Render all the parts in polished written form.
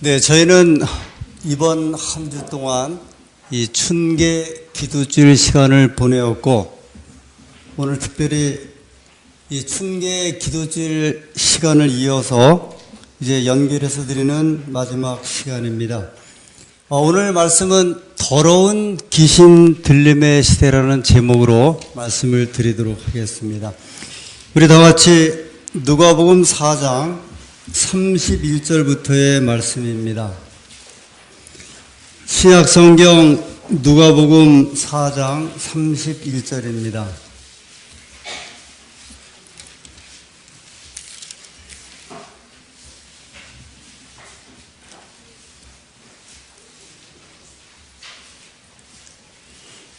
네, 저희는 이번 한 주 동안 이 춘계 기도주일 시간을 보내었고, 오늘 특별히 이 춘계 기도주일 시간을 이어서 이제 연결해서 드리는 마지막 시간입니다. 오늘 말씀은 더러운 귀신 들림의 시대라는 제목으로 말씀을 드리도록 하겠습니다. 우리 다 같이 누가복음 4장 31절부터의 말씀입니다. 신약성경 누가복음 4장 31절입니다.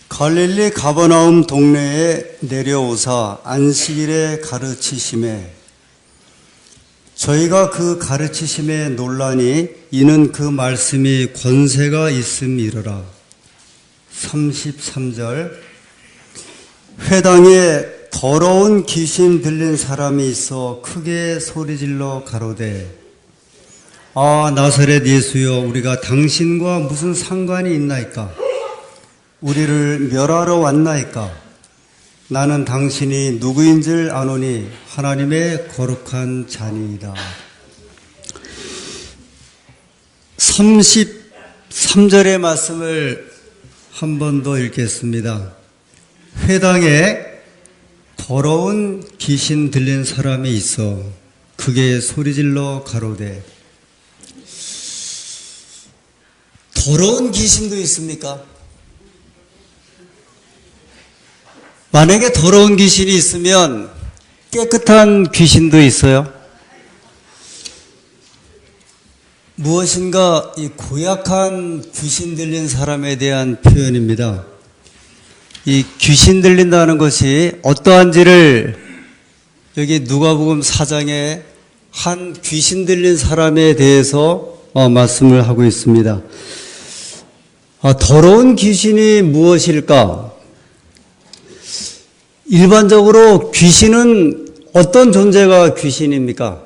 갈릴리 가버나움 동네에 내려오사 안식일에 가르치심에 저희가 그 가르치심에 놀라니 이는 그 말씀이 권세가 있음이로라. 33절 회당에 더러운 귀신 들린 사람이 있어 크게 소리질러 가로되 아 나사렛 예수여 우리가 당신과 무슨 상관이 있나이까? 우리를 멸하러 왔나이까? 나는 당신이 누구인 줄 아노니 하나님의 거룩한 자니이다. 33절의 말씀을 한 번 더 읽겠습니다. 회당에 더러운 귀신 들린 사람이 있어 크게 소리질러 가로되 더러운 귀신도 있습니까? 만약에 더러운 귀신이 있으면 깨끗한 귀신도 있어요. 무엇인가 이 고약한 귀신 들린 사람에 대한 표현입니다. 이 귀신 들린다는 것이 어떠한지를 여기 누가복음 4장에 한 귀신 들린 사람에 대해서 말씀을 하고 있습니다. 더러운 귀신이 무엇일까? 일반적으로 귀신은 어떤 존재가 귀신입니까?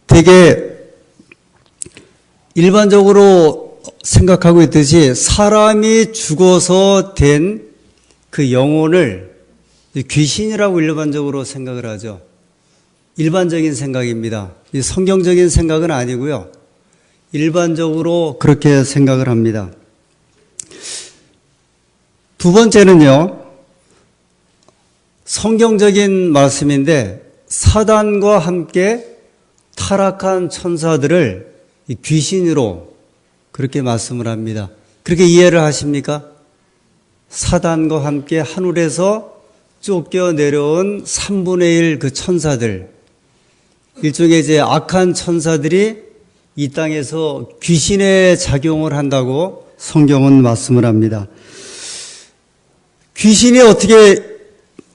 되게 일반적으로 생각하고 있듯이 사람이 죽어서 된 그 영혼을 귀신이라고 일반적으로 생각을 하죠. 일반적인 생각입니다. 성경적인 생각은 아니고요. 일반적으로 그렇게 생각을 합니다. 두 번째는요, 성경적인 말씀인데 사단과 함께 타락한 천사들을 귀신으로 그렇게 말씀을 합니다. 그렇게 이해를 하십니까? 사단과 함께 하늘에서 쫓겨 내려온 3분의 1 그 천사들, 일종의 이제 악한 천사들이 이 땅에서 귀신의 작용을 한다고 성경은 말씀을 합니다. 귀신이 어떻게,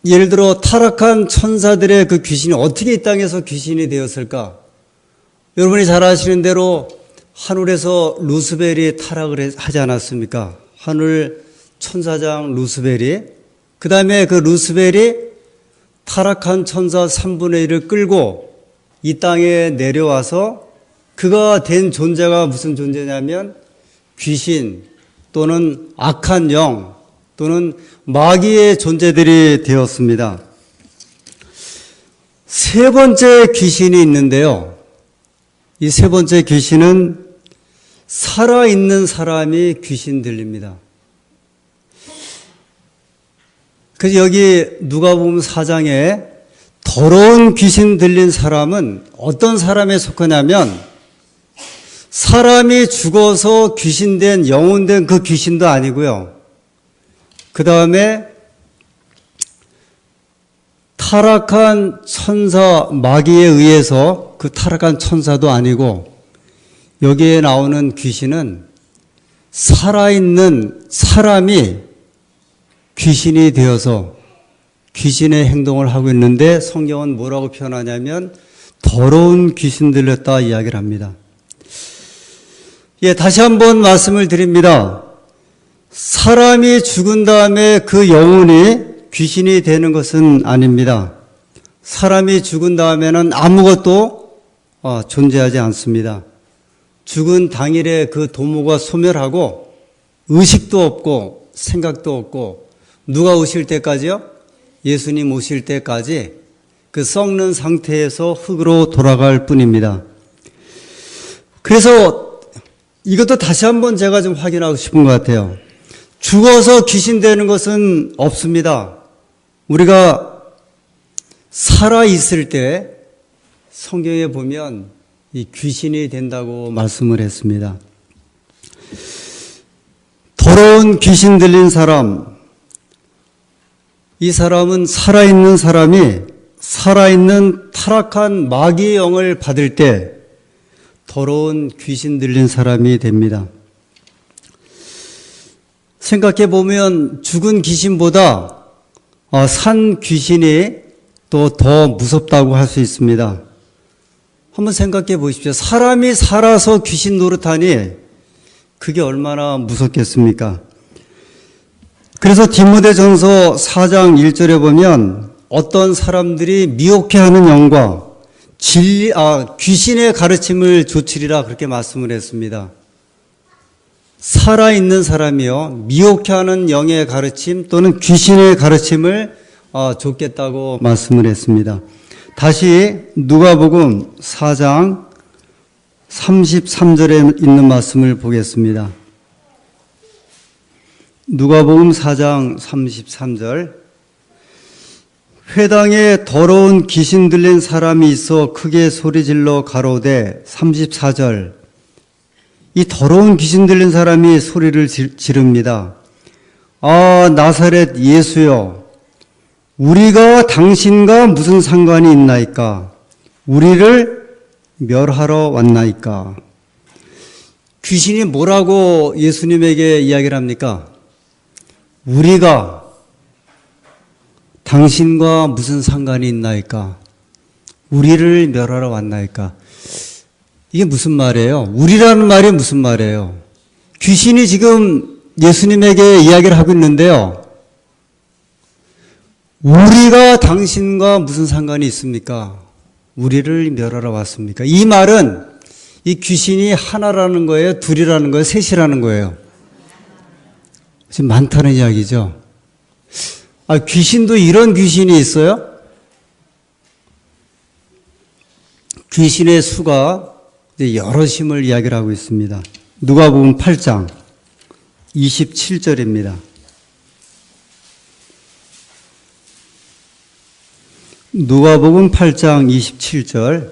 예를 들어 타락한 천사들의 그 귀신이 어떻게 이 땅에서 귀신이 되었을까? 여러분이 잘 아시는 대로 하늘에서 루스벨이 타락을 하지 않았습니까? 하늘 천사장 루스벨이. 그 다음에 그 루스벨이 타락한 천사 3분의 1을 끌고 이 땅에 내려와서 그가 된 존재가 무슨 존재냐면 귀신 또는 악한 영 또는 마귀의 존재들이 되었습니다. 세 번째 귀신이 있는데요. 이 세 번째 귀신은 살아있는 사람이 귀신 들립니다. 그래서 여기 누가복음 4장에 더러운 귀신 들린 사람은 어떤 사람에 속하냐면 사람이 죽어서 귀신된 영혼된 그 귀신도 아니고요. 그 다음에 타락한 천사 마귀에 의해서 그 타락한 천사도 아니고 여기에 나오는 귀신은 살아있는 사람이 귀신이 되어서 귀신의 행동을 하고 있는데 성경은 뭐라고 표현하냐면 더러운 귀신 들렸다 이야기를 합니다. 다시 한번 말씀을 드립니다. 사람이 죽은 다음에 그 영혼이 귀신이 되는 것은 아닙니다. 사람이 죽은 다음에는 아무것도 존재하지 않습니다. 죽은 당일에 그 도모가 소멸하고 의식도 없고 생각도 없고 누가 오실 때까지요? 예수님 오실 때까지 그 썩는 상태에서 흙으로 돌아갈 뿐입니다. 그래서 이것도 다시 한번 제가 좀 확인하고 싶은 것 같아요. 죽어서 귀신 되는 것은 없습니다. 우리가 살아있을 때 성경에 보면 이 귀신이 된다고 말씀을 했습니다. 더러운 귀신 들린 사람, 이 사람은 살아있는 사람이 살아있는 타락한 마귀의 영을 받을 때 더러운 귀신 들린 사람이 됩니다. 생각해 보면 죽은 귀신보다 산 귀신이 또 더 무섭다고 할 수 있습니다. 한번 생각해 보십시오. 사람이 살아서 귀신 노릇하니 그게 얼마나 무섭겠습니까? 그래서 디모데전서 4장 1절에 보면 어떤 사람들이 미혹해하는 영과 귀신의 가르침을 조치리라 그렇게 말씀을 했습니다. 살아있는 사람이요 미혹해하는 영의 가르침 또는 귀신의 가르침을 줬겠다고 말씀을 했습니다. 다시 누가복음 4장 33절에 있는 말씀을 보겠습니다. 누가복음 4장 33절 회당에 더러운 귀신 들린 사람이 있어 크게 소리질러 가로되 34절 이 더러운 귀신 들린 사람이 소리를 지릅니다. 아 나사렛 예수여 우리가 당신과 무슨 상관이 있나이까? 우리를 멸하러 왔나이까? 귀신이 뭐라고 예수님에게 이야기를 합니까? 우리가 당신과 무슨 상관이 있나이까? 우리를 멸하러 왔나이까? 이게 무슨 말이에요? 우리라는 말이 무슨 말이에요? 귀신이 지금 예수님에게 이야기를 하고 있는데요. 우리가 당신과 무슨 상관이 있습니까? 우리를 멸하러 왔습니까? 이 말은 이 귀신이 하나라는 거예요? 둘이라는 거예요? 셋이라는 거예요? 지금 많다는 이야기죠. 귀신도 이런 귀신이 있어요? 귀신의 수가 여럿임을 이야기를 하고 있습니다. 누가복음 8장 27절입니다. 누가복음 8장 27절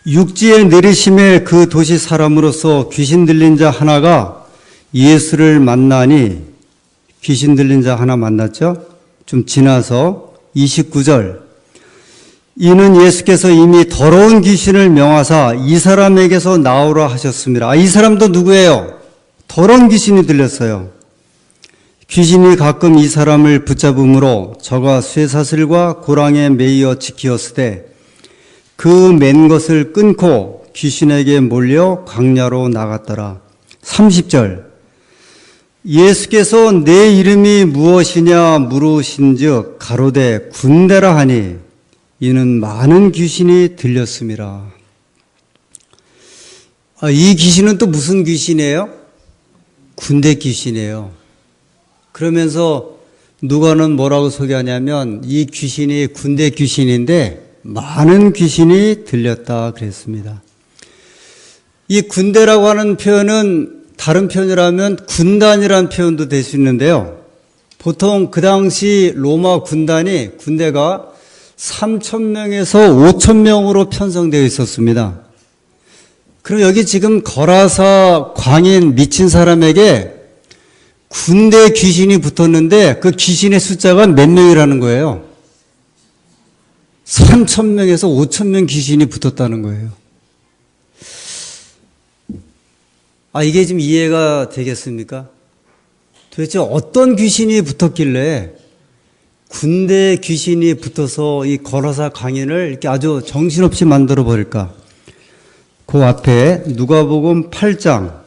육지에 내리심에 그 도시 사람으로서 귀신 들린 자 하나가 예수를 만나니 귀신 들린 자 하나 만났죠? 좀 지나서 29절 이는 예수께서 이미 더러운 귀신을 명하사 이 사람에게서 나오라 하셨습니다. 이 사람도 누구예요? 더러운 귀신이 들렸어요. 귀신이 가끔 이 사람을 붙잡음으로 저가 쇠사슬과 고랑에 매이어 지키었으되 그 맨 것을 끊고 귀신에게 몰려 광야로 나갔더라. 30절 예수께서 내 이름이 무엇이냐 물으신즉 가로되 군대라 하니 이는 많은 귀신이 들렸음이라. 이 귀신은 또 무슨 귀신이에요? 군대 귀신이에요. 그러면서 누가는 뭐라고 소개하냐면 이 귀신이 군대 귀신인데 많은 귀신이 들렸다 그랬습니다. 이 군대라고 하는 표현은 다른 표현이라면 군단이라는 표현도 될 수 있는데요. 보통 그 당시 로마 군대가 3,000명에서 5,000명으로 편성되어 있었습니다. 그럼 여기 지금 거라사 광인 미친 사람에게 군대 귀신이 붙었는데 그 귀신의 숫자가 몇 명이라는 거예요? 3,000명에서 5,000명 귀신이 붙었다는 거예요. 이게 지금 이해가 되겠습니까? 도대체 어떤 귀신이 붙었길래 군대 귀신이 붙어서 이 거라사 강인을 이렇게 아주 정신없이 만들어 버릴까? 그 앞에 누가복음 8장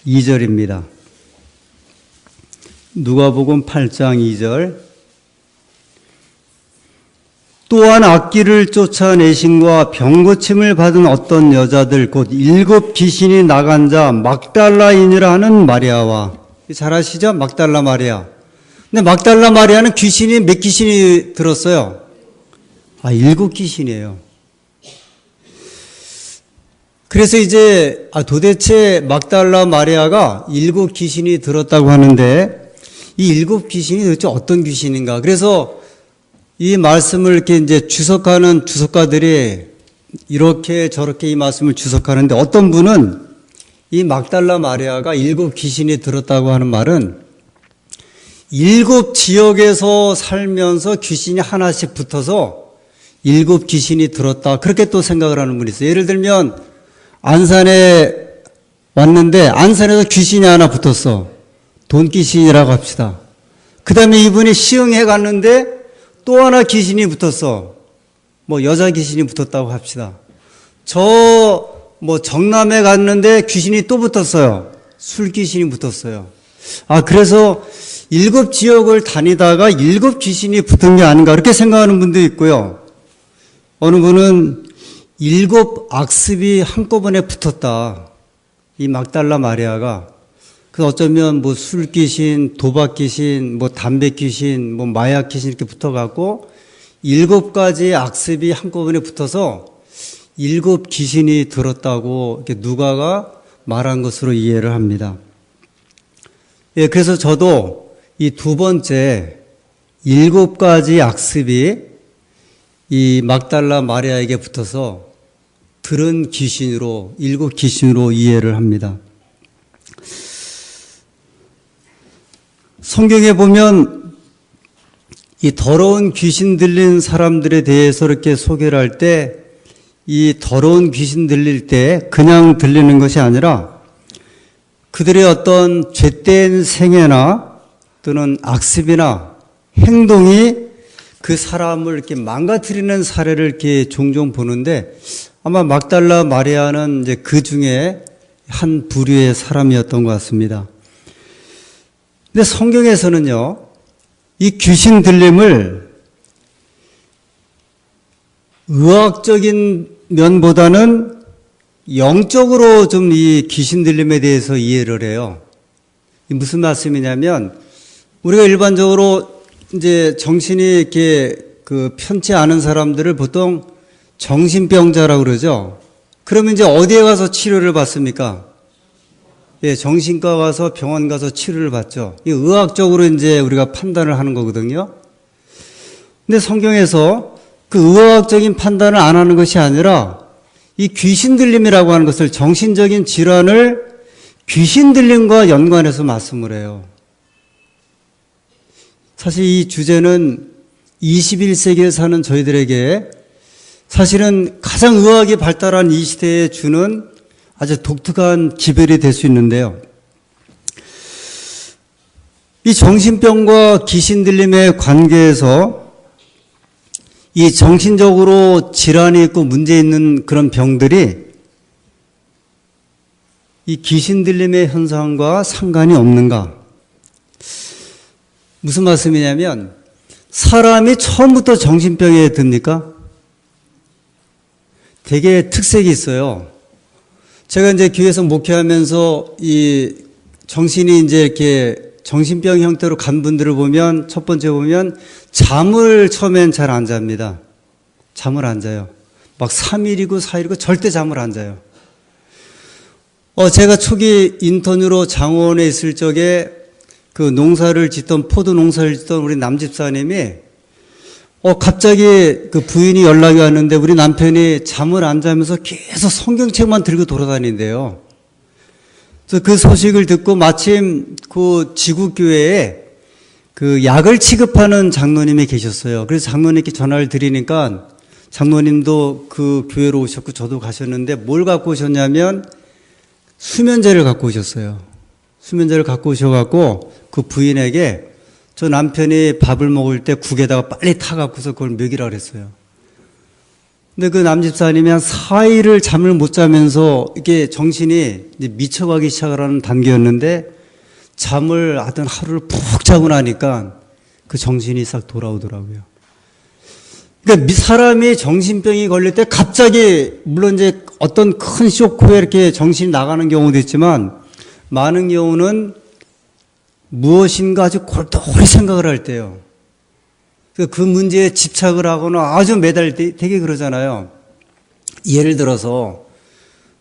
2절입니다. 누가복음 8장 2절 또한 악기를 쫓아내심과 병고침을 받은 어떤 여자들 곧 7 귀신이 나간 자 막달라인이라 하는 마리아와, 잘 아시죠? 막달라 마리아. 근데 막달라 마리아는 귀신이 몇 귀신이 들었어요? 7 귀신이에요. 그래서 이제 도대체 막달라 마리아가 7 귀신이 들었다고 하는데 이 7 귀신이 도대체 어떤 귀신인가? 그래서 이 말씀을 이렇게 이제 주석하는 주석가들이 이렇게 저렇게 이 말씀을 주석하는데, 어떤 분은 이 막달라 마리아가 7 귀신이 들었다고 하는 말은 7 지역에서 살면서 귀신이 하나씩 붙어서 7 귀신이 들었다, 그렇게 또 생각을 하는 분이 있어요. 예를 들면 안산에 왔는데 안산에서 귀신이 하나 붙었어. 돈 귀신이라고 합시다. 그 다음에 이분이 시흥에 갔는데 또 하나 귀신이 붙었어. 여자 귀신이 붙었다고 합시다. 정남에 갔는데 귀신이 또 붙었어요. 술 귀신이 붙었어요. 그래서 7 지역을 다니다가 7 귀신이 붙은 게 아닌가, 그렇게 생각하는 분도 있고요. 어느 분은 7 악습이 한꺼번에 붙었다. 이 막달라 마리아가. 그래서 어쩌면 술 귀신, 도박 귀신, 담배 귀신, 마약 귀신 이렇게 붙어갖고 7 가지 악습이 한꺼번에 붙어서 7 귀신이 들었다고 이렇게 누가가 말한 것으로 이해를 합니다. 예, 그래서 저도 이 두 번째 7 가지 악습이 이 막달라 마리아에게 붙어서 들은 귀신으로, 7 귀신으로 이해를 합니다. 성경에 보면 이 더러운 귀신 들린 사람들에 대해서 이렇게 소개를 할 때, 이 더러운 귀신 들릴 때 그냥 들리는 것이 아니라 그들의 어떤 죄된 생애나 또는 악습이나 행동이 그 사람을 이렇게 망가뜨리는 사례를 이렇게 종종 보는데, 아마 막달라 마리아는 이제 그 중에 한 부류의 사람이었던 것 같습니다. 근데 성경에서는요, 이 귀신 들림을 의학적인 면보다는 영적으로 좀 이 귀신 들림에 대해서 이해를 해요. 무슨 말씀이냐면, 우리가 일반적으로 이제 정신이 이렇게 편치 않은 사람들을 보통 정신병자라고 그러죠. 그러면 이제 어디에 가서 치료를 받습니까? 예, 정신과 가서 병원 가서 치료를 받죠. 이 의학적으로 이제 우리가 판단을 하는 거거든요. 근데 성경에서 그 의학적인 판단을 안 하는 것이 아니라 이 귀신 들림이라고 하는 것을, 정신적인 질환을 귀신 들림과 연관해서 말씀을 해요. 사실 이 주제는 21세기에 사는 저희들에게 사실은 가장 의학이 발달한 이 시대에 주는 아주 독특한 기별이 될 수 있는데요. 이 정신병과 귀신 들림의 관계에서 이 정신적으로 질환이 있고 문제 있는 그런 병들이 이 귀신 들림의 현상과 상관이 없는가? 무슨 말씀이냐면, 사람이 처음부터 정신병에 듭니까? 되게 특색이 있어요. 제가 이제 교회에서 목회하면서 이 정신이 이제 이렇게 정신병 형태로 간 분들을 보면, 첫 번째 보면 잠을 처음엔 잘 안 잡니다. 잠을 안 자요. 막 3일이고 4일이고 절대 잠을 안 자요. 제가 초기 인턴으로 장원에 있을 적에 그 농사를 짓던, 포도 농사를 짓던 우리 남집사님이 갑자기 그 부인이 연락이 왔는데 우리 남편이 잠을 안 자면서 계속 성경책만 들고 돌아다닌대요. 그래서 그 소식을 듣고 마침 그 지구교회에 그 약을 취급하는 장로님이 계셨어요. 그래서 장로님께 전화를 드리니까 장로님도 그 교회로 오셨고 저도 가셨는데, 뭘 갖고 오셨냐면 수면제를 갖고 오셨어요. 수면제를 갖고 오셔갖고 그 부인에게 저 남편이 밥을 먹을 때 국에다가 빨리 타갖고서 그걸 먹이라 그랬어요. 근데 그 남집사님이 한 4일을 잠을 못 자면서 이게 정신이 이제 미쳐가기 시작을 하는 단계였는데, 잠을 하루를 푹 자고 나니까 그 정신이 싹 돌아오더라고요. 그러니까 사람이 정신병이 걸릴 때 갑자기 물론 이제 어떤 큰 쇼크 후에 이렇게 정신이 나가는 경우도 있지만 많은 경우는 무엇인가 아주 골똘히 생각을 할 때요. 그 문제에 집착을 하거나 아주 되게 그러잖아요. 예를 들어서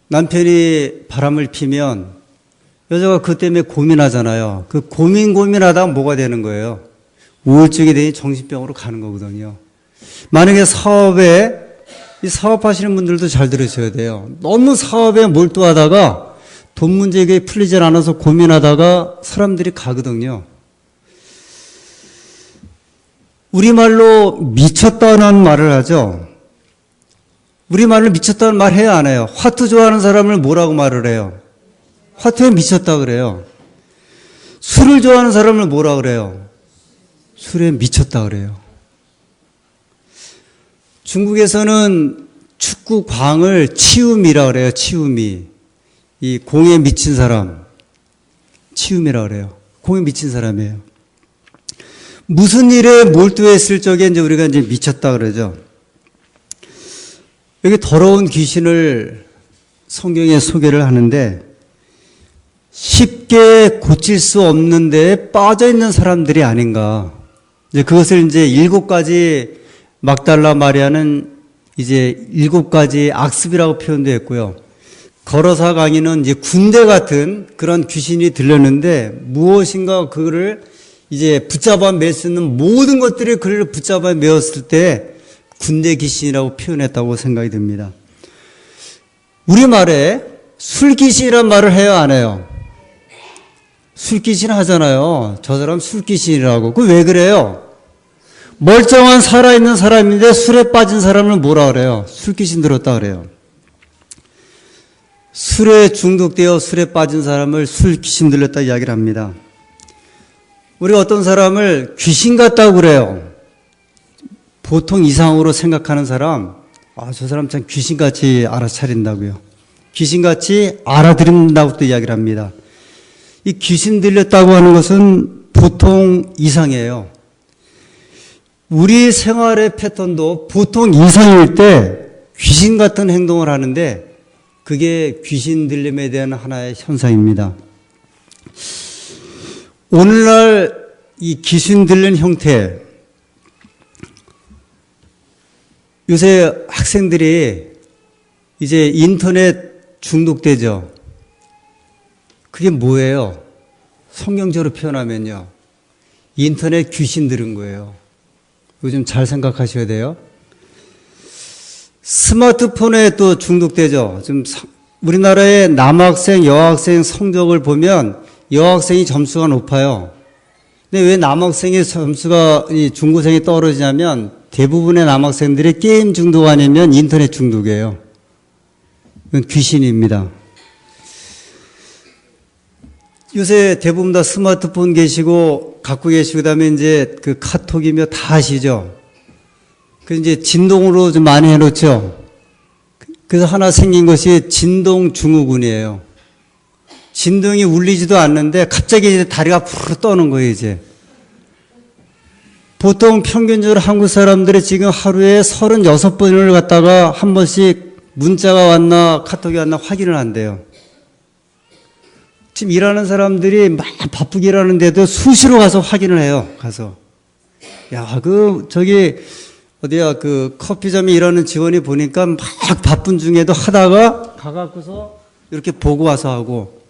남편이 바람을 피면 여자가 그 때문에 고민하잖아요. 그 고민하다가 뭐가 되는 거예요? 우울증이 되니 정신병으로 가는 거거든요. 만약에 이 사업하시는 분들도 잘 들으셔야 돼요. 너무 사업에 몰두하다가 돈 문제가 풀리질 않아서 고민하다가 사람들이 가거든요. 우리말로 미쳤다는 말을 하죠. 우리말로 미쳤다는 말 해야 안 해요. 화투 좋아하는 사람을 뭐라고 말을 해요? 화투에 미쳤다 그래요. 술을 좋아하는 사람을 뭐라 그래요? 술에 미쳤다 그래요. 중국에서는 축구 광을 치움이라 그래요. 치움이. 이 공에 미친 사람. 치움이라 그래요. 공에 미친 사람이에요. 무슨 일에 몰두했을 적에 이제 우리가 이제 미쳤다 그러죠. 여기 더러운 귀신을 성경에 소개를 하는데 쉽게 고칠 수 없는 데에 빠져 있는 사람들이 아닌가. 이제 그것을 이제 7가지 막달라 마리아는 이제 7가지 악습이라고 표현되어 있고요. 거러사 강의는 이제 군대 같은 그런 귀신이 들렸는데 무엇인가 그거를 이제 붙잡아 맬 수 있는 모든 것들이 그를 붙잡아 메었을 때 군대 귀신이라고 표현했다고 생각이 듭니다. 우리말에 술귀신이란 말을 해요, 안 해요? 술귀신 하잖아요. 저 사람 술귀신이라고. 그 왜 그래요? 멀쩡한 살아있는 사람인데 술에 빠진 사람을 뭐라 그래요? 술귀신 들었다 그래요. 술에 중독되어 술에 빠진 사람을 술귀신 들렸다 이야기를 합니다. 우리가 어떤 사람을 귀신 같다고 그래요. 보통 이상으로 생각하는 사람, 저 사람 참 귀신같이 알아차린다고요. 귀신같이 알아들인다고 또 이야기를 합니다. 이 귀신 들렸다고 하는 것은 보통 이상이에요. 우리 생활의 패턴도 보통 이상일 때 귀신 같은 행동을 하는데 그게 귀신 들림에 대한 하나의 현상입니다. 오늘날 이 귀신 들린 형태, 요새 학생들이 이제 인터넷 중독되죠. 그게 뭐예요? 성경적으로 표현하면요. 인터넷 귀신 들은 거예요. 요즘 잘 생각하셔야 돼요. 스마트폰에 또 중독되죠. 지금 우리나라의 남학생, 여학생 성적을 보면 여학생이 점수가 높아요. 근데 왜 남학생의 점수가 중고생이 떨어지냐면 대부분의 남학생들이 게임 중독 아니면 인터넷 중독이에요. 이건 귀신입니다. 요새 대부분 다 스마트폰 갖고 계시고, 그 다음에 이제 그 카톡이며 다 아시죠? 그 이제 진동으로 좀 많이 해놓죠? 그래서 하나 생긴 것이 진동 증후군이에요. 진동이 울리지도 않는데 갑자기 이제 다리가 푸르 떠는 거예요, 이제. 보통 평균적으로 한국 사람들이 지금 하루에 36번을 갖다가 한 번씩 문자가 왔나 카톡이 왔나 확인을 한대요. 지금 일하는 사람들이 막 바쁘게 일하는데도 수시로 가서 확인을 해요. 가서. 어디야, 커피점에 일하는 직원이 보니까 막 바쁜 중에도 하다가 가갖고서 이렇게 보고 와서 하고.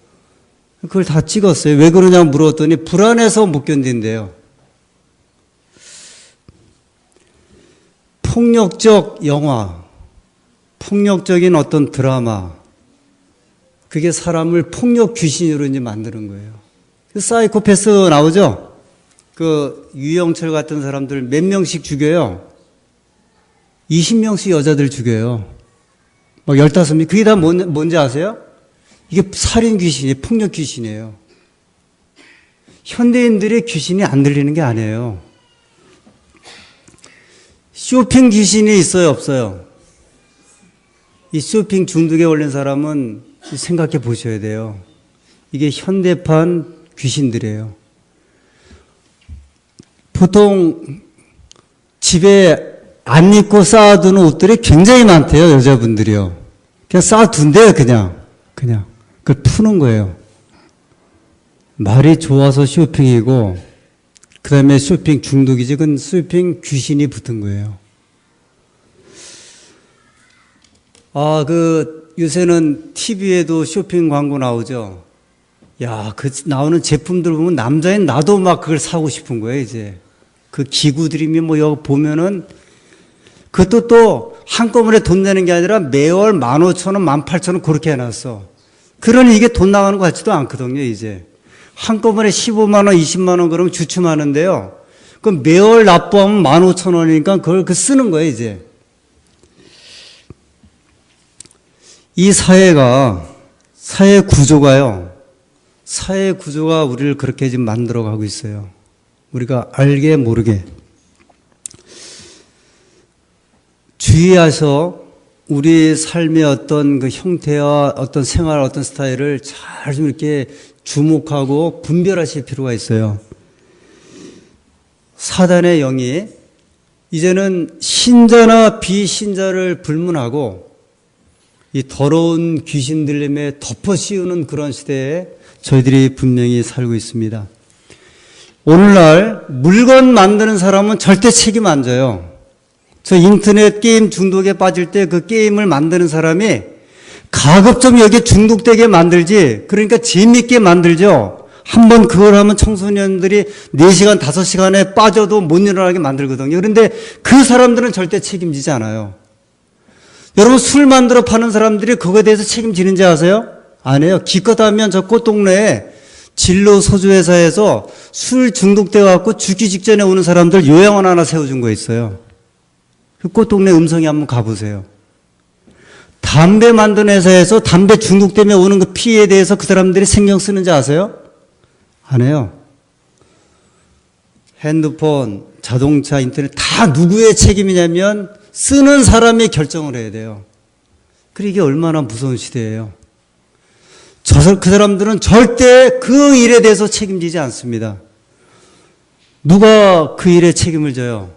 그걸 다 찍었어요. 왜 그러냐고 물었더니 불안해서 못 견딘대요. 폭력적 영화, 폭력적인 어떤 드라마, 그게 사람을 폭력 귀신으로 이제 만드는 거예요. 사이코패스 나오죠? 유영철 같은 사람들 몇 명씩 죽여요? 20명씩 여자들 죽여요. 막 15명. 그게 다 뭔지 아세요? 이게 살인 귀신이에요. 폭력 귀신이에요. 현대인들의 귀신이 안 들리는 게 아니에요. 쇼핑 귀신이 있어요, 없어요? 이 쇼핑 중독에 걸린 사람은 생각해 보셔야 돼요. 이게 현대판 귀신들이에요. 보통 집에 안 입고 쌓아두는 옷들이 굉장히 많대요, 여자분들이요. 그냥 쌓아둔대요, 그냥. 그걸 푸는 거예요. 말이 좋아서 쇼핑이고, 그 다음에 쇼핑 중독이지, 그건 쇼핑 귀신이 붙은 거예요. 요새는 TV에도 쇼핑 광고 나오죠. 야, 그 나오는 제품들 보면 남자인 나도 막 그걸 사고 싶은 거예요, 이제. 그 기구들이 뭐 여기 보면은 그것도 또 한꺼번에 돈 내는 게 아니라 매월 15,000원, 18,000원 그렇게 해놨어. 그러니 이게 돈 나가는 것 같지도 않거든요, 이제. 한꺼번에 15만원, 20만원 그러면 주춤하는데요. 그럼 매월 납부하면 15,000원이니까 그걸 쓰는 거예요, 이제. 이 사회 구조가 우리를 그렇게 지금 만들어 가고 있어요. 우리가 알게 모르게. 주의해서 우리 삶의 어떤 그 형태와 어떤 생활, 어떤 스타일을 잘 좀 이렇게 주목하고 분별하실 필요가 있어요. 사단의 영이 이제는 신자나 비신자를 불문하고 이 더러운 귀신들림에 덮어씌우는 그런 시대에 저희들이 분명히 살고 있습니다. 오늘날 물건 만드는 사람은 절대 책임 안 져요. 저 인터넷 게임 중독에 빠질 때 그 게임을 만드는 사람이 가급적 여기에 중독되게 만들지, 그러니까 재밌게 만들죠. 한번 그걸 하면 청소년들이 4시간, 5시간에 빠져도 못 일어나게 만들거든요. 그런데 그 사람들은 절대 책임지지 않아요. 여러분, 술 만들어 파는 사람들이 그거에 대해서 책임지는지 아세요? 안 해요. 기껏 하면 저 꽃동네에 진로 소주회사에서 술 중독돼 갖고 죽기 직전에 오는 사람들 요양원 하나 세워준 거 있어요. 그 꽃동네 음성에 한번 가보세요. 담배 만드는 회사에서 담배 중독 때문에 오는 그 피해에 대해서 그 사람들이 신경 쓰는지 아세요? 안 해요. 핸드폰, 자동차, 인터넷 다 누구의 책임이냐면 쓰는 사람이 결정을 해야 돼요. 그리고 이게 얼마나 무서운 시대예요. 그 사람들은 절대 그 일에 대해서 책임지지 않습니다. 누가 그 일에 책임을 져요?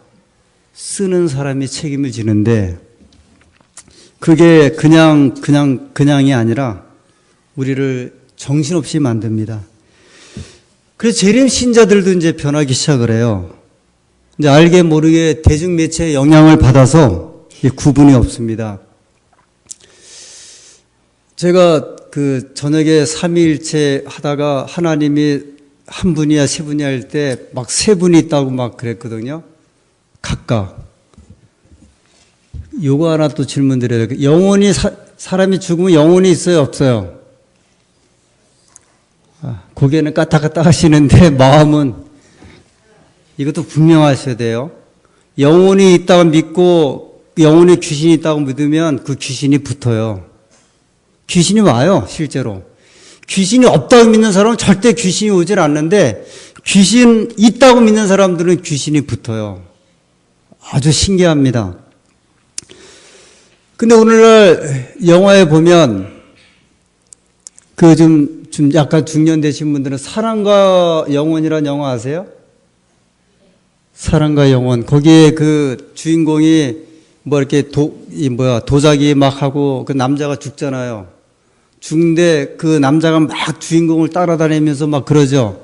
쓰는 사람이 책임을 지는데 그게 그냥이 아니라 우리를 정신없이 만듭니다. 그래서 재림 신자들도 이제 변하기 시작을 해요. 이제 알게 모르게 대중매체의 영향을 받아서 구분이 없습니다. 제가 그 저녁에 삼위일체 하다가 하나님이 한 분이야 세 분이야 할 때 막 세 분이 있다고 막 그랬거든요. 각각. 요거 하나 또 질문 드려야 돼요. 영혼이 사람이 죽으면 영혼이 있어요, 없어요? 고개는 까딱까딱 하시는데 마음은 이것도 분명하셔야 돼요. 영혼이 있다고 믿고 영혼에 귀신이 있다고 믿으면 그 귀신이 붙어요. 귀신이 와요, 실제로. 귀신이 없다고 믿는 사람은 절대 귀신이 오질 않는데 귀신 있다고 믿는 사람들은 귀신이 붙어요. 아주 신기합니다. 근데 오늘날 영화에 보면 그 좀 약간 중년 되신 분들은 사랑과 영혼이란 영화 아세요? 사랑과 영혼. 거기에 그 주인공이 뭐 이렇게 도자기 막 하고 그 남자가 죽잖아요. 죽는데 그 남자가 막 주인공을 따라다니면서 막 그러죠.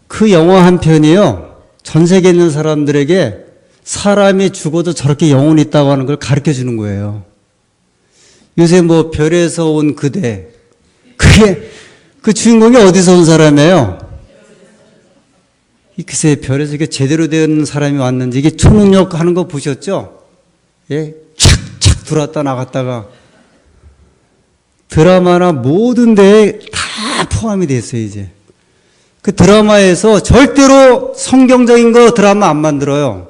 그 영화 한 편이요. 전 세계에 있는 사람들에게 사람이 죽어도 저렇게 영혼이 있다고 하는 걸 가르쳐 주는 거예요. 요새 뭐 별에서 온 그대. 그게 그 주인공이 어디서 온 사람이에요? 글쎄 별에서 이게 제대로 된 사람이 왔는지 이게 초능력 하는 거 보셨죠? 예, 착착 들어왔다 나갔다가 드라마나 모든 데에 다 포함이 됐어요 이제. 그 드라마에서 절대로 성경적인 거 드라마 안 만들어요.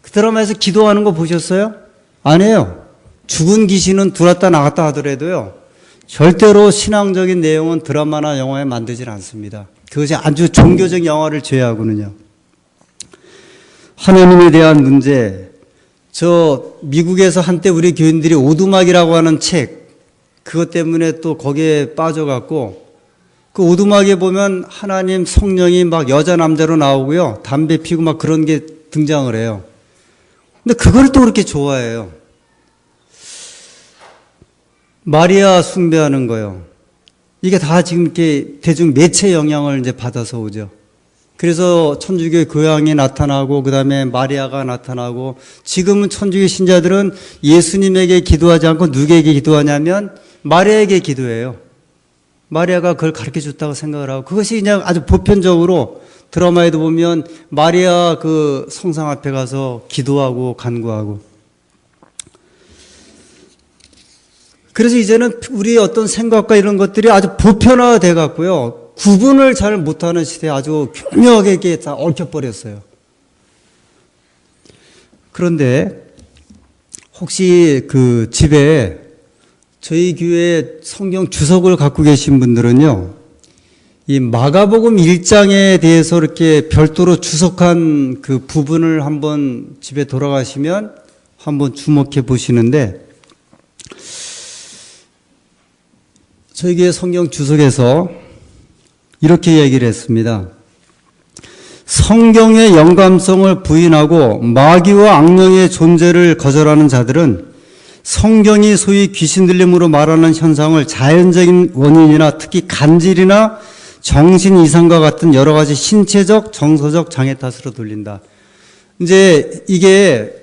그 드라마에서 기도하는 거 보셨어요? 안 해요. 죽은 귀신은 들어왔다 나갔다 하더라도요. 절대로 신앙적인 내용은 드라마나 영화에 만들질 않습니다. 그것이 아주 종교적 영화를 제외하고는요. 하나님에 대한 문제. 저 미국에서 한때 우리 교인들이 오두막이라고 하는 책, 그것 때문에 또 거기에 빠져갖고 그 오두막에 보면 하나님 성령이 막 여자 남자로 나오고요. 담배 피고 막 그런 게 등장을 해요. 근데 그걸 또 그렇게 좋아해요. 마리아 숭배하는 거요. 이게 다 지금 이렇게 대중 매체 영향을 이제 받아서 오죠. 그래서 천주교 교황이 나타나고, 그 다음에 마리아가 나타나고, 지금은 천주교 신자들은 예수님에게 기도하지 않고 누구에게 기도하냐면 마리아에게 기도해요. 마리아가 그걸 가르쳐 줬다고 생각을 하고, 그것이 그냥 아주 보편적으로 드라마에도 보면 마리아 그 성상 앞에 가서 기도하고 간구하고. 그래서 이제는 우리의 어떤 생각과 이런 것들이 아주 보편화돼 갖고요. 구분을 잘 못하는 시대에 아주 교묘하게 이렇게 다 얽혀버렸어요. 그런데 혹시 그 집에 저희 교회 성경 주석을 갖고 계신 분들은요, 이 마가복음 1장에 대해서 이렇게 별도로 주석한 그 부분을 한번 집에 돌아가시면 한번 주목해 보시는데, 저희 교회 성경 주석에서 이렇게 얘기를 했습니다. 성경의 영감성을 부인하고 마귀와 악령의 존재를 거절하는 자들은 성경이 소위 귀신 들림으로 말하는 현상을 자연적인 원인이나 특히 간질이나 정신 이상과 같은 여러 가지 신체적, 정서적 장애 탓으로 돌린다. 이제 이게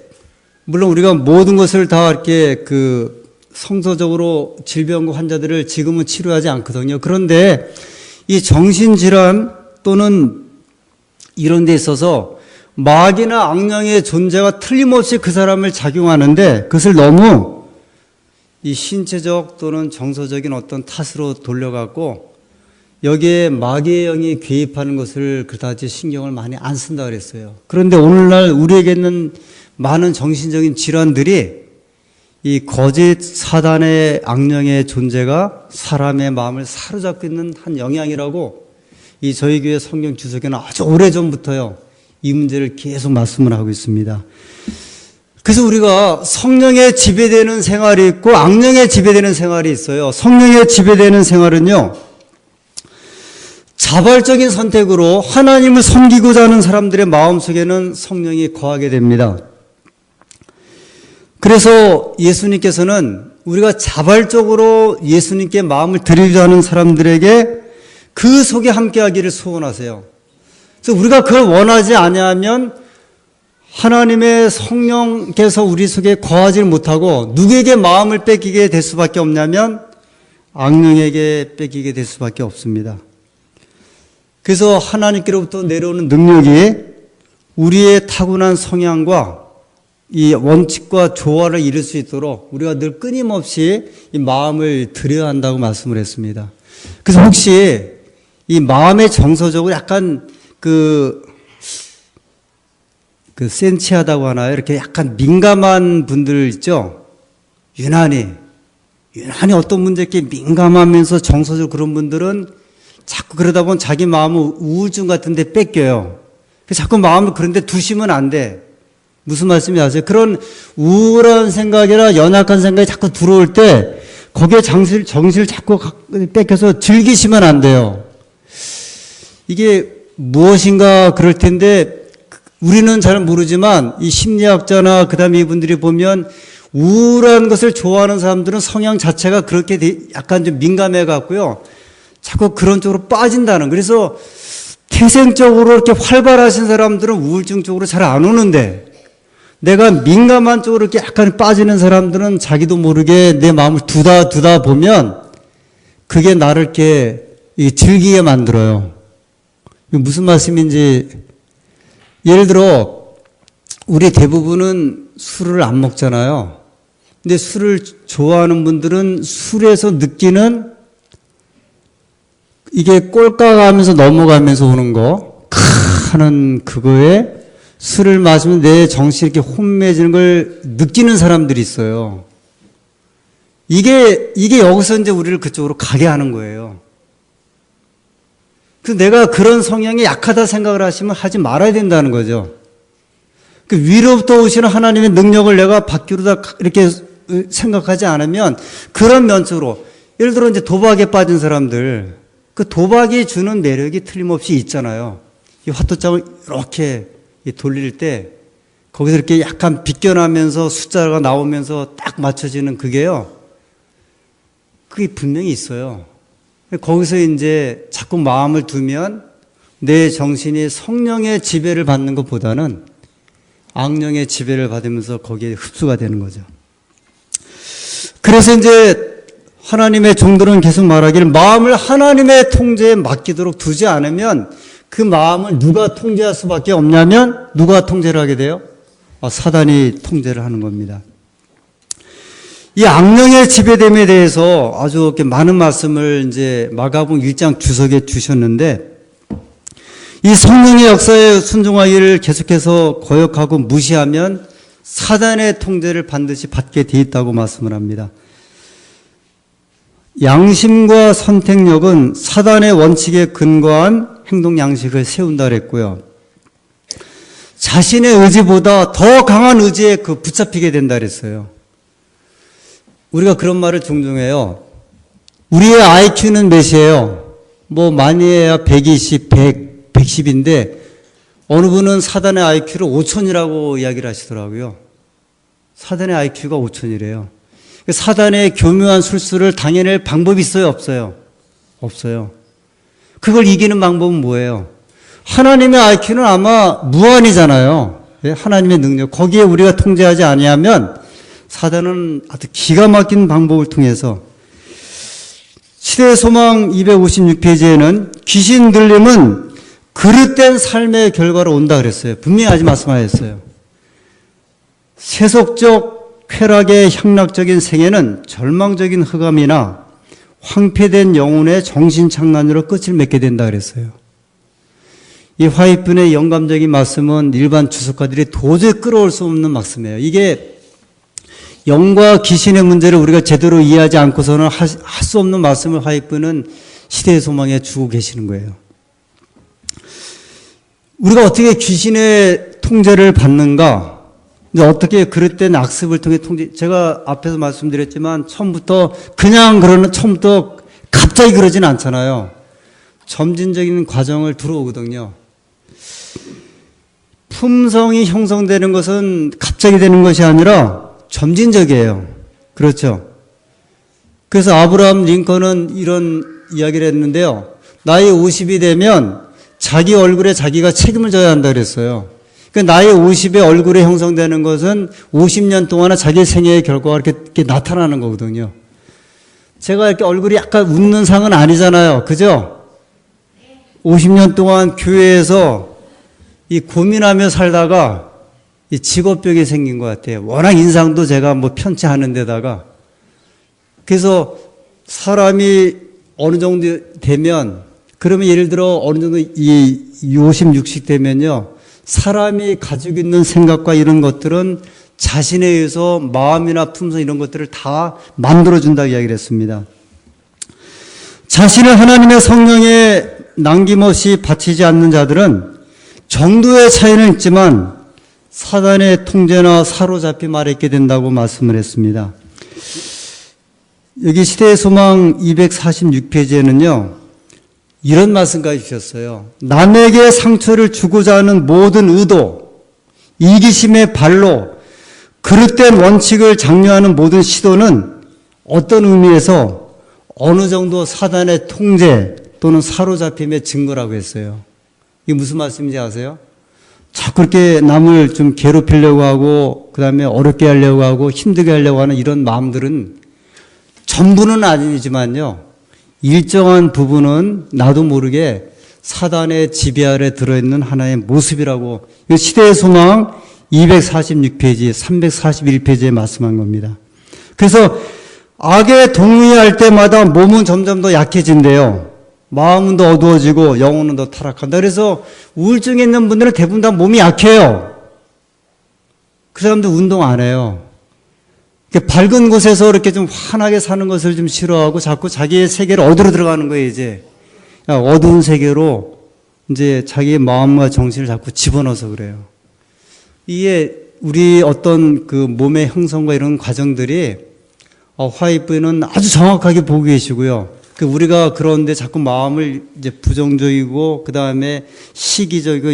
물론 우리가 모든 것을 다 이렇게 그 성서적으로 질병 환자들을 지금은 치료하지 않거든요. 그런데 이 정신질환 또는 이런 데 있어서 마귀나 악령의 존재가 틀림없이 그 사람을 작용하는데, 그것을 너무 이 신체적 또는 정서적인 어떤 탓으로 돌려갖고 여기에 마귀의 영이 개입하는 것을 그다지 신경을 많이 안 쓴다 그랬어요. 그런데 오늘날 우리에게 있는 많은 정신적인 질환들이 이 거짓 사단의 악령의 존재가 사람의 마음을 사로잡고 있는 한 영향이라고 이 저희 교회 성경 주석에는 아주 오래전부터요, 이 문제를 계속 말씀을 하고 있습니다. 그래서 우리가 성령에 지배되는 생활이 있고 악령에 지배되는 생활이 있어요. 성령에 지배되는 생활은요, 자발적인 선택으로 하나님을 섬기고자 하는 사람들의 마음속에는 성령이 거하게 됩니다. 그래서 예수님께서는 우리가 자발적으로 예수님께 마음을 드리고자 하는 사람들에게 그 속에 함께하기를 소원하세요. 그래서 우리가 그걸 원하지 아니하면 하나님의 성령께서 우리 속에 거하지 못하고 누구에게 마음을 뺏기게 될 수밖에 없냐면 악령에게 뺏기게 될 수밖에 없습니다. 그래서 하나님께로부터 내려오는 능력이 우리의 타고난 성향과 이 원칙과 조화를 이룰 수 있도록 우리가 늘 끊임없이 이 마음을 들여야 한다고 말씀을 했습니다. 그래서 혹시 이 마음의 정서적으로 약간 그 센치하다고 하나요? 이렇게 약간 민감한 분들 있죠? 유난히 어떤 문제에 이렇게 민감하면서 정서적으로 그런 분들은 자꾸 그러다 보면 자기 마음을 우울증 같은 데 뺏겨요. 자꾸 마음을 그런 데 두시면 안 돼. 무슨 말씀이 아세요? 그런 우울한 생각이나 연약한 생각이 자꾸 들어올 때 거기에 정신을 자꾸 뺏겨서 즐기시면 안 돼요. 이게 무엇인가 그럴 텐데 우리는 잘 모르지만 이 심리학자나 그다음에 이분들이 보면 우울한 것을 좋아하는 사람들은 성향 자체가 그렇게 약간 좀 민감해 갖고요, 자꾸 그런 쪽으로 빠진다는. 그래서 태생적으로 이렇게 활발하신 사람들은 우울증 쪽으로 잘 안 오는데, 내가 민감한 쪽으로 이렇게 약간 빠지는 사람들은 자기도 모르게 내 마음을 두다 보면 그게 나를 이렇게 즐기게 만들어요. 이게 무슨 말씀인지, 예를 들어 우리 대부분은 술을 안 먹잖아요. 근데 술을 좋아하는 분들은 술에서 느끼는 이게 꼴깍하면서 넘어가면서 오는 거, 하는 그거에 술을 마시면 내 정신이 이렇게 혼미해지는 걸 느끼는 사람들이 있어요. 이게 여기서 이제 우리를 그쪽으로 가게 하는 거예요. 그래서 내가 그런 성향이 약하다 생각을 하시면 하지 말아야 된다는 거죠. 그 위로부터 오시는 하나님의 능력을 내가 받기로다 이렇게 생각하지 않으면 그런 면적으로, 예를 들어 이제 도박에 빠진 사람들, 그 도박이 주는 매력이 틀림없이 있잖아요. 이 화투장을 이렇게 돌릴 때 거기서 이렇게 약간 비껴나면서 숫자가 나오면서 딱 맞춰지는 그게요. 그게 분명히 있어요. 거기서 이제 자꾸 마음을 두면 내 정신이 성령의 지배를 받는 것보다는 악령의 지배를 받으면서 거기에 흡수가 되는 거죠. 그래서 이제 하나님의 종들은 계속 말하기를 마음을 하나님의 통제에 맡기도록 두지 않으면 그 마음을 누가 통제할 수밖에 없냐면 누가 통제를 하게 돼요? 사단이 통제를 하는 겁니다. 이 악령의 지배됨에 대해서 아주 이렇게 많은 말씀을 이제 마가복음 1장 주석에 주셨는데 이 성령의 역사에 순종하기를 계속해서 거역하고 무시하면 사단의 통제를 반드시 받게 돼 있다고 말씀을 합니다. 양심과 선택력은 사단의 원칙에 근거한 행동 양식을 세운다 그랬고요. 자신의 의지보다 더 강한 의지에 붙잡히게 된다 그랬어요. 우리가 그런 말을 종종 해요. 우리의 IQ는 몇이에요? 많이 해야 120, 100, 110인데 어느 분은 사단의 IQ를 5000이라고 이야기를 하시더라고요. 사단의 IQ가 5000이래요. 사단의 교묘한 술수를 당해낼 방법이 있어요? 없어요? 없어요. 그걸 이기는 방법은 뭐예요? 하나님의 IQ는 아마 무한이잖아요. 하나님의 능력. 거기에 우리가 통제하지 아니하면 사단은 아주 기가 막힌 방법을 통해서 시대의 소망 256페이지에는 귀신 들림은 그릇된 삶의 결과로 온다 그랬어요. 분명히 아직 말씀하셨어요. 세속적 쾌락의 향락적인 생애는 절망적인 흑암이나 황폐된 영혼의 정신착란으로 끝을 맺게 된다 그랬어요. 이 화이트분의 영감적인 말씀은 일반 주석가들이 도저히 끌어올 수 없는 말씀이에요. 이게 영과 귀신의 문제를 우리가 제대로 이해하지 않고서는 할 수 없는 말씀을 화이트분은 시대의 소망에 주고 계시는 거예요. 우리가 어떻게 귀신의 통제를 받는가? 어떻게 그릇된 악습을 통해 제가 앞에서 말씀드렸지만 처음부터 갑자기 그러진 않잖아요. 점진적인 과정을 들어오거든요. 품성이 형성되는 것은 갑자기 되는 것이 아니라 점진적이에요. 그렇죠? 그래서 아브라함 링컨은 이런 이야기를 했는데요. 나이 50이 되면 자기 얼굴에 자기가 책임을 져야 한다 그랬어요. 그러니까 나이 50에 얼굴에 형성되는 것은 50년 동안의 자기 생애의 결과가 이렇게 나타나는 거거든요. 제가 이렇게 얼굴이 약간 웃는 상은 아니잖아요. 그죠? 50년 동안 교회에서 고민하며 살다가 직업병이 생긴 것 같아요. 워낙 인상도 제가 편치 않은 데다가. 그래서 사람이 어느 정도 되면, 그러면 예를 들어 어느 정도 50, 60 되면요. 사람이 가지고 있는 생각과 이런 것들은 자신에 의해서 마음이나 품성 이런 것들을 다 만들어준다고 이야기를 했습니다. 자신을 하나님의 성령에 남김없이 바치지 않는 자들은 정도의 차이는 있지만 사단의 통제나 사로잡히 말했게 된다고 말씀을 했습니다. 여기 시대의 소망 246페이지에는요. 이런 말씀까지 주셨어요. 남에게 상처를 주고자 하는 모든 의도, 이기심의 발로 그릇된 원칙을 장려하는 모든 시도는 어떤 의미에서 어느 정도 사단의 통제 또는 사로잡힘의 증거라고 했어요. 이게 무슨 말씀인지 아세요? 자꾸 이렇게 남을 좀 괴롭히려고 하고 그 다음에 어렵게 하려고 하고 힘들게 하려고 하는 이런 마음들은 전부는 아니지만요. 일정한 부분은 나도 모르게 사단의 지배 아래 들어있는 하나의 모습이라고 시대의 소망 246페이지, 341페이지에 말씀한 겁니다. 그래서 악에 동의할 때마다 몸은 점점 더 약해진대요. 마음은 더 어두워지고 영혼은 더 타락한다. 그래서 우울증에 있는 분들은 대부분 다 몸이 약해요. 그 사람들 운동 안 해요. 밝은 곳에서 이렇게 좀 환하게 사는 것을 좀 싫어하고 자꾸 자기의 세계를 어디로 들어가는 거예요, 이제. 어두운 세계로 이제 자기의 마음과 정신을 자꾸 집어넣어서 그래요. 이게 우리 어떤 몸의 형성과 이런 과정들이 화이트는 아주 정확하게 보고 계시고요. 우리가 그런데 자꾸 마음을 이제 부정적이고 그 다음에 시기적이고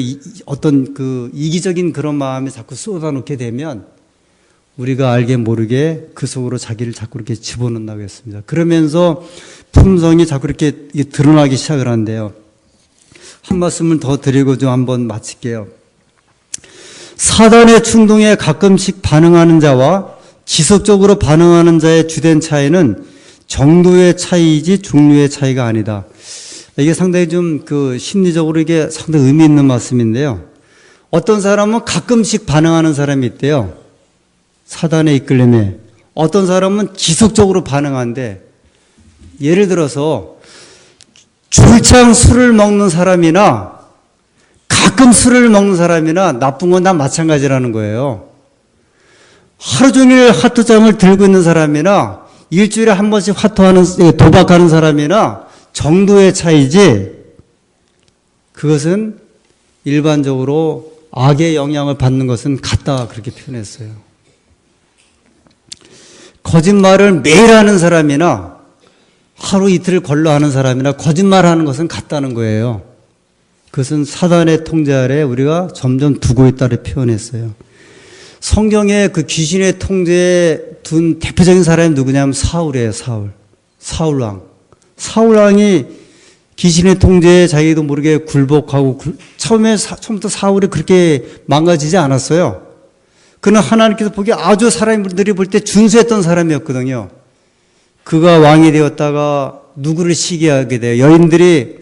어떤 이기적인 그런 마음에 자꾸 쏟아놓게 되면 우리가 알게 모르게 그 속으로 자기를 자꾸 이렇게 집어넣는다고 했습니다. 그러면서 품성이 자꾸 이렇게 드러나기 시작을 한대요. 한 말씀을 더 드리고 좀 한번 마칠게요. 사단의 충동에 가끔씩 반응하는 자와 지속적으로 반응하는 자의 주된 차이는 정도의 차이이지 종류의 차이가 아니다. 이게 상당히 좀 심리적으로 이게 상당히 의미 있는 말씀인데요. 어떤 사람은 가끔씩 반응하는 사람이 있대요. 사단의 이끌림에. 어떤 사람은 지속적으로 반응하는데, 예를 들어서 줄창 술을 먹는 사람이나 가끔 술을 먹는 사람이나 나쁜 건 다 마찬가지라는 거예요. 하루 종일 화투장을 들고 있는 사람이나 일주일에 한 번씩 도박하는 사람이나 정도의 차이지, 그것은 일반적으로 악의 영향을 받는 것은 같다, 그렇게 표현했어요. 거짓말을 매일 하는 사람이나 하루 이틀 걸러 하는 사람이나 거짓말하는 것은 같다는 거예요. 그것은 사단의 통제 아래 우리가 점점 두고 있다를 표현했어요. 성경에 귀신의 통제에 둔 대표적인 사람이 누구냐면 사울이에요. 사울왕. 사울왕이 귀신의 통제에 자기도 모르게 굴복하고 처음부터 사울이 그렇게 망가지지 않았어요. 그는 하나님께서 보기에 아주 사람들이 볼 때 준수했던 사람이었거든요. 그가 왕이 되었다가 누구를 시기하게 돼요. 여인들이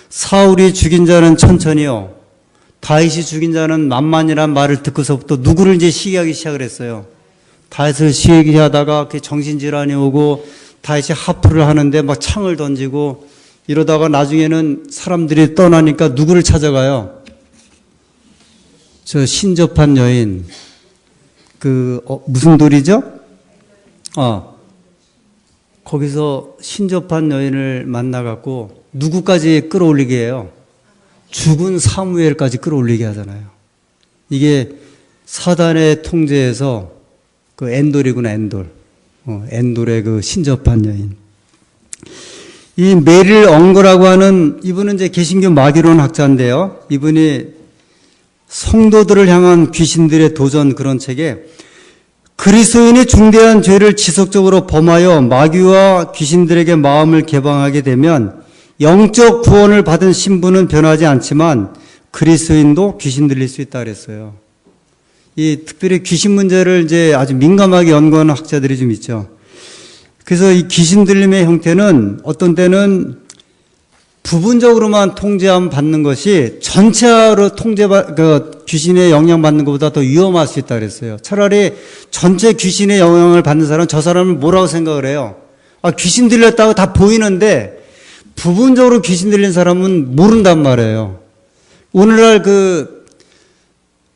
사울이 죽인 자는 천천히요, 다윗이 죽인 자는 만만이란 말을 듣고서부터 누구를 이제 시기하기 시작을 했어요. 다윗을 시기하다가 정신질환이 오고 다윗이 하프를 하는데 막 창을 던지고 이러다가 나중에는 사람들이 떠나니까 누구를 찾아가요? 저 신접한 여인. 무슨 돌이죠? 거기서 신접한 여인을 만나갖고 누구까지 끌어올리게 해요? 죽은 사무엘까지 끌어올리게 하잖아요. 이게 사단의 통제에서 엔돌이구나, 엔돌. 엔돌의 신접한 여인. 이 메릴 엉거라고 하는 이분은 이제 개신교 마귀론 학자인데요. 이분이 성도들을 향한 귀신들의 도전 그런 책에 그리스도인이 중대한 죄를 지속적으로 범하여 마귀와 귀신들에게 마음을 개방하게 되면 영적 구원을 받은 신분은 변하지 않지만 그리스도인도 귀신 들릴 수 있다 그랬어요. 특별히 귀신 문제를 이제 아주 민감하게 연구하는 학자들이 좀 있죠. 그래서 이 귀신 들림의 형태는 어떤 때는 부분적으로만 통제함 받는 것이 전체로 귀신의 영향받는 것보다 더 위험할 수 있다 그랬어요. 차라리 전체 귀신의 영향을 받는 사람은 저 사람을 뭐라고 생각을 해요? 귀신 들렸다고 다 보이는데 부분적으로 귀신 들린 사람은 모른단 말이에요. 오늘날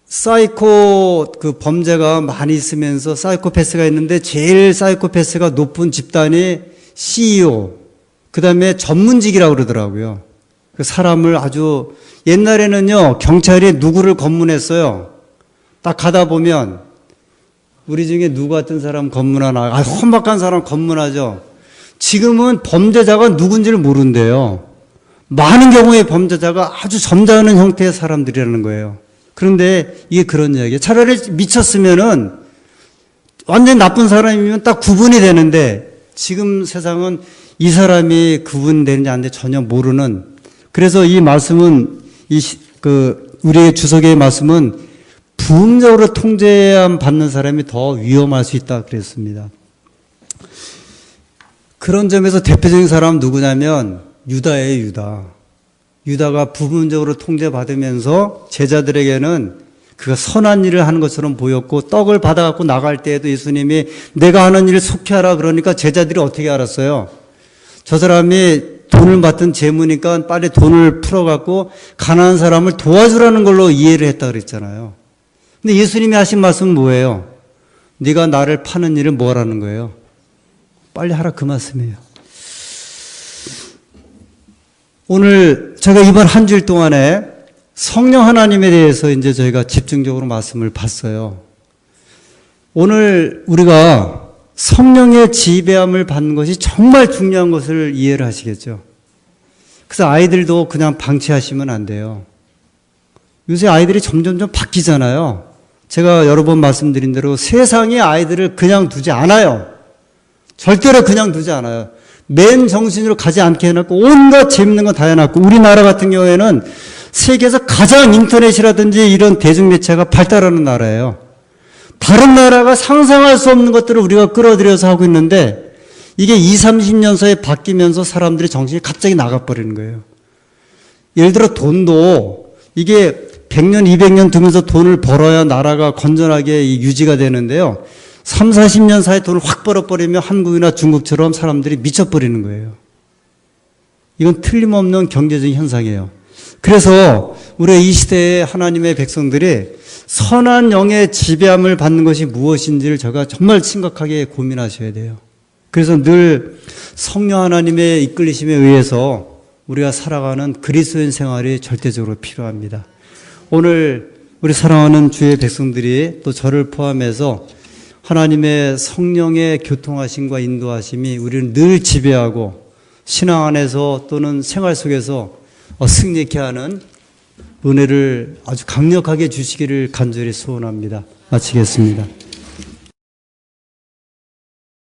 사이코 범죄가 많이 있으면서 사이코패스가 있는데 제일 사이코패스가 높은 집단이 CEO, 그 다음에 전문직이라고 그러더라고요. 사람을 아주, 옛날에는요, 경찰이 누구를 검문했어요. 딱 가다 보면, 우리 중에 누구 같은 사람 검문하나, 험악한 사람 검문하죠. 지금은 범죄자가 누군지를 모른대요. 많은 경우에 범죄자가 아주 점잖은 형태의 사람들이라는 거예요. 그런데 이게 그런 이야기예요. 차라리 미쳤으면은, 완전 나쁜 사람이면 딱 구분이 되는데, 지금 세상은 이 사람이 구분되는지 안 되는지 전혀 모르는, 그래서 이 말씀은, 우리의 주석의 말씀은 부음적으로 통제함 받는 사람이 더 위험할 수 있다 그랬습니다. 그런 점에서 대표적인 사람은 누구냐면 유다예요, 유다. 유다가 부분적으로 통제받으면서 제자들에게는 그가 선한 일을 하는 것처럼 보였고, 떡을 받아갖고 나갈 때에도 예수님이 내가 하는 일을 속히 하라 그러니까 제자들이 어떻게 알았어요? 저 사람이 돈을 받던 재무니까 빨리 돈을 풀어갖고 가난한 사람을 도와주라는 걸로 이해를 했다 그랬잖아요. 근데 예수님이 하신 말씀은 뭐예요? 네가 나를 파는 일을 뭐라는 거예요? 빨리 하라, 그 말씀이에요. 오늘 제가 이번 한 주일 동안에 성령 하나님에 대해서 이제 저희가 집중적으로 말씀을 봤어요. 오늘 우리가 성령의 지배함을 받는 것이 정말 중요한 것을 이해를 하시겠죠. 그래서 아이들도 그냥 방치하시면 안 돼요. 요새 아이들이 점점점 바뀌잖아요. 제가 여러 번 말씀드린 대로 세상이 아이들을 그냥 두지 않아요. 절대로 그냥 두지 않아요. 맨 정신으로 가지 않게 해놨고 온갖 재밌는 거 다 해놨고, 우리나라 같은 경우에는 세계에서 가장 인터넷이라든지 이런 대중매체가 발달하는 나라예요. 다른 나라가 상상할 수 없는 것들을 우리가 끌어들여서 하고 있는데 이게 20, 30년 사이에 바뀌면서 사람들의 정신이 갑자기 나가버리는 거예요. 예를 들어 돈도 이게 100년, 200년 두면서 돈을 벌어야 나라가 건전하게 유지가 되는데요. 3, 40년 사이에 돈을 확 벌어버리면 한국이나 중국처럼 사람들이 미쳐버리는 거예요. 이건 틀림없는 경제적인 현상이에요. 그래서 우리 이 시대의 하나님의 백성들이 선한 영의 지배함을 받는 것이 무엇인지를 제가 정말 심각하게 고민하셔야 돼요. 그래서 늘 성령 하나님의 이끌리심에 의해서 우리가 살아가는 그리스도인 생활이 절대적으로 필요합니다. 오늘 우리 사랑하는 주의 백성들이 또 저를 포함해서 하나님의 성령의 교통하심과 인도하심이 우리를 늘 지배하고 신앙 안에서 또는 생활 속에서 승리케 하는 은혜를 아주 강력하게 주시기를 간절히 소원합니다. 마치겠습니다.